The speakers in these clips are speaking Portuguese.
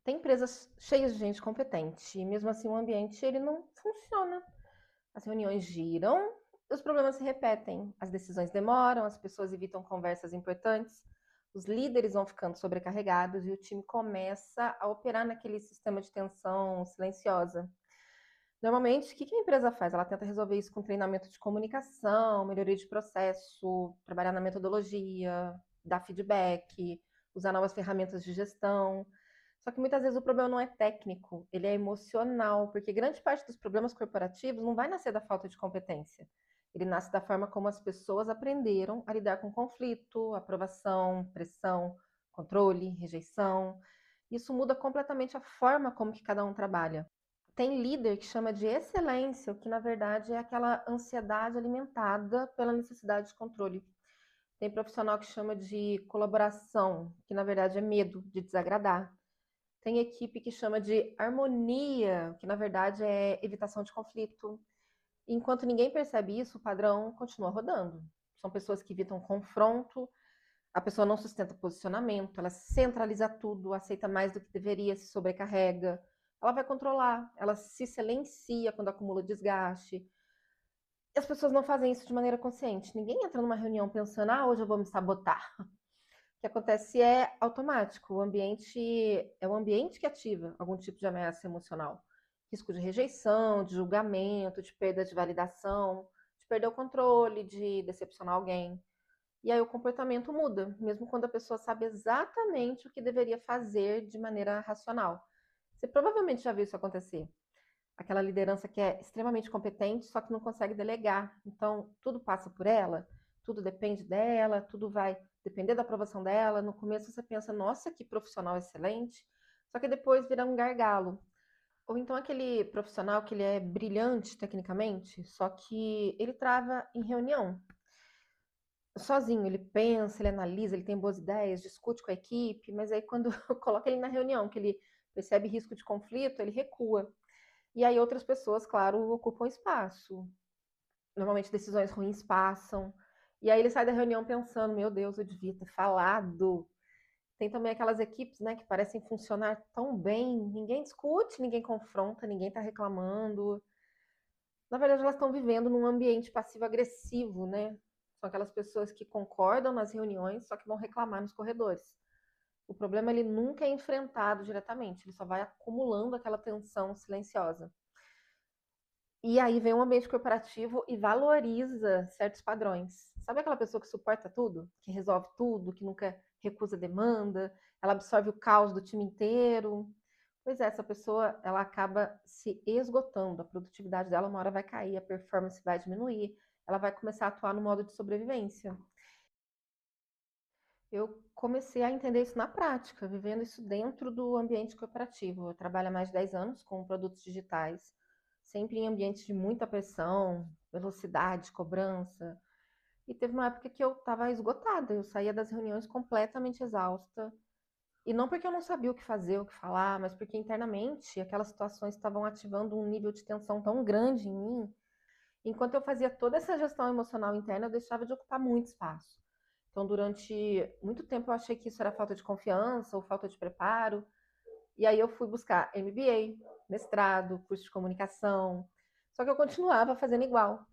Tem empresas cheias de gente competente e mesmo assim o ambiente ele não funciona. As reuniões giram, os problemas se repetem, as decisões demoram, as pessoas evitam conversas importantes, os líderes vão ficando sobrecarregados e o time começa a operar naquele sistema de tensão silenciosa. Normalmente, o que a empresa faz? Ela tenta resolver isso com treinamento de comunicação, melhoria de processo, trabalhar na metodologia, dar feedback, usar novas ferramentas de gestão. Só que muitas vezes o problema não é técnico, ele é emocional, porque grande parte dos problemas corporativos não vai nascer da falta de competência. Ele nasce da forma como as pessoas aprenderam a lidar com conflito, aprovação, pressão, controle, rejeição. Isso muda completamente a forma como que cada um trabalha. Tem líder que chama de excelência, o que na verdade é aquela ansiedade alimentada pela necessidade de controle. Tem profissional que chama de colaboração, que na verdade é medo de desagradar. Tem equipe que chama de harmonia, que na verdade é evitação de conflito. Enquanto ninguém percebe isso, o padrão continua rodando. São pessoas que evitam confronto, a pessoa não sustenta posicionamento, ela centraliza tudo, aceita mais do que deveria, se sobrecarrega. Ela vai controlar, ela se silencia quando acumula desgaste. E as pessoas não fazem isso de maneira consciente. Ninguém entra numa reunião pensando, hoje eu vou me sabotar. O que acontece é automático. O ambiente é o ambiente que ativa algum tipo de ameaça emocional. Risco de rejeição, de julgamento, de perda de validação, de perder o controle, de decepcionar alguém. E aí o comportamento muda, mesmo quando a pessoa sabe exatamente o que deveria fazer de maneira racional. Você provavelmente já viu isso acontecer. Aquela liderança que é extremamente competente, só que não consegue delegar. Então, tudo passa por ela, tudo depende dela, tudo vai depender da aprovação dela. No começo você pensa, nossa, que profissional excelente, só que depois vira um gargalo. Ou então aquele profissional que ele é brilhante tecnicamente, só que ele trava em reunião. Sozinho, ele pensa, ele analisa, ele tem boas ideias, discute com a equipe, mas aí quando coloca ele na reunião, que ele percebe risco de conflito, ele recua. E aí outras pessoas, claro, ocupam espaço. Normalmente decisões ruins passam. E aí ele sai da reunião pensando, meu Deus, eu devia ter falado. Tem também aquelas equipes, né, que parecem funcionar tão bem, ninguém discute, ninguém confronta, ninguém está reclamando. Na verdade, elas estão vivendo num ambiente passivo-agressivo, né? São aquelas pessoas que concordam nas reuniões, só que vão reclamar nos corredores. O problema ele nunca é enfrentado diretamente, ele só vai acumulando aquela tensão silenciosa. E aí vem um ambiente corporativo e valoriza certos padrões. Sabe aquela pessoa que suporta tudo, que resolve tudo, que nunca recusa demanda, ela absorve o caos do time inteiro? Pois é, essa pessoa ela acaba se esgotando, a produtividade dela uma hora vai cair, a performance vai diminuir, ela vai começar a atuar no modo de sobrevivência. Eu comecei a entender isso na prática, vivendo isso dentro do ambiente corporativo. Eu trabalho há mais de 10 anos com produtos digitais, sempre em ambientes de muita pressão, velocidade, cobrança. E teve uma época que eu estava esgotada, eu saía das reuniões completamente exausta. E não porque eu não sabia o que fazer, o que falar, mas porque internamente aquelas situações estavam ativando um nível de tensão tão grande em mim. Enquanto eu fazia toda essa gestão emocional interna, eu deixava de ocupar muito espaço. Então, durante muito tempo, eu achei que isso era falta de confiança ou falta de preparo. E aí eu fui buscar MBA, mestrado, curso de comunicação. Só que eu continuava fazendo igual.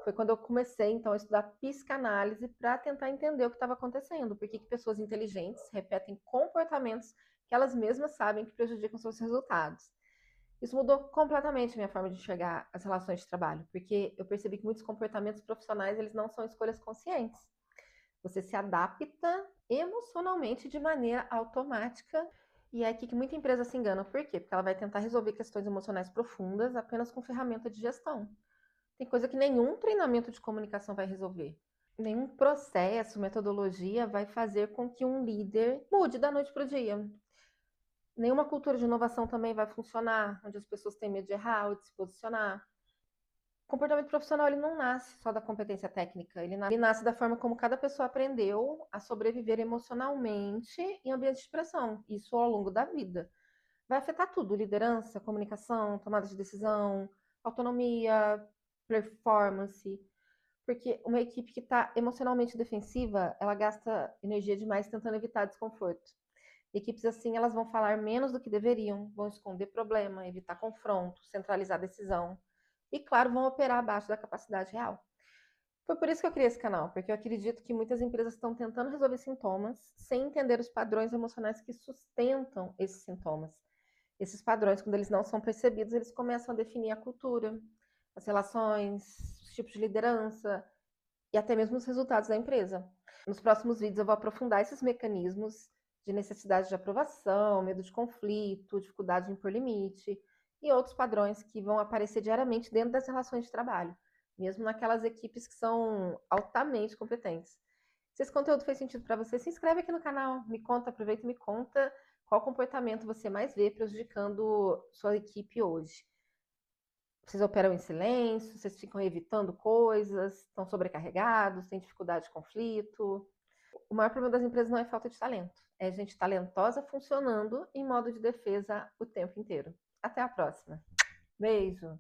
Foi quando eu comecei, então, a estudar psicanálise para tentar entender o que estava acontecendo. Por que pessoas inteligentes repetem comportamentos que elas mesmas sabem que prejudicam seus resultados. Isso mudou completamente a minha forma de enxergar as relações de trabalho, porque eu percebi que muitos comportamentos profissionais eles não são escolhas conscientes. Você se adapta emocionalmente de maneira automática. E é aqui que muita empresa se engana. Por quê? Porque ela vai tentar resolver questões emocionais profundas apenas com ferramenta de gestão. Tem coisa que nenhum treinamento de comunicação vai resolver. Nenhum processo, metodologia vai fazer com que um líder mude da noite para o dia. Nenhuma cultura de inovação também vai funcionar, onde as pessoas têm medo de errar ou de se posicionar. O comportamento profissional ele não nasce só da competência técnica, ele nasce da forma como cada pessoa aprendeu a sobreviver emocionalmente em ambientes de pressão, isso ao longo da vida. Vai afetar tudo, liderança, comunicação, tomada de decisão, autonomia, performance, porque uma equipe que está emocionalmente defensiva, ela gasta energia demais tentando evitar desconforto. Equipes assim, elas vão falar menos do que deveriam, vão esconder problema, evitar confronto, centralizar decisão e, claro, vão operar abaixo da capacidade real. Foi por isso que eu criei esse canal, porque eu acredito que muitas empresas estão tentando resolver sintomas sem entender os padrões emocionais que sustentam esses sintomas. Esses padrões, quando eles não são percebidos, eles começam a definir a cultura, as relações, os tipos de liderança e até mesmo os resultados da empresa. Nos próximos vídeos eu vou aprofundar esses mecanismos de necessidade de aprovação, medo de conflito, dificuldade em impor limite e outros padrões que vão aparecer diariamente dentro das relações de trabalho, mesmo naquelas equipes que são altamente competentes. Se esse conteúdo fez sentido para você, se inscreve aqui no canal, me conta, aproveita e me conta qual comportamento você mais vê prejudicando sua equipe hoje. Vocês operam em silêncio, vocês ficam evitando coisas, estão sobrecarregados, têm dificuldade de conflito. O maior problema das empresas não é falta de talento, é gente talentosa funcionando em modo de defesa o tempo inteiro. Até a próxima. Beijo!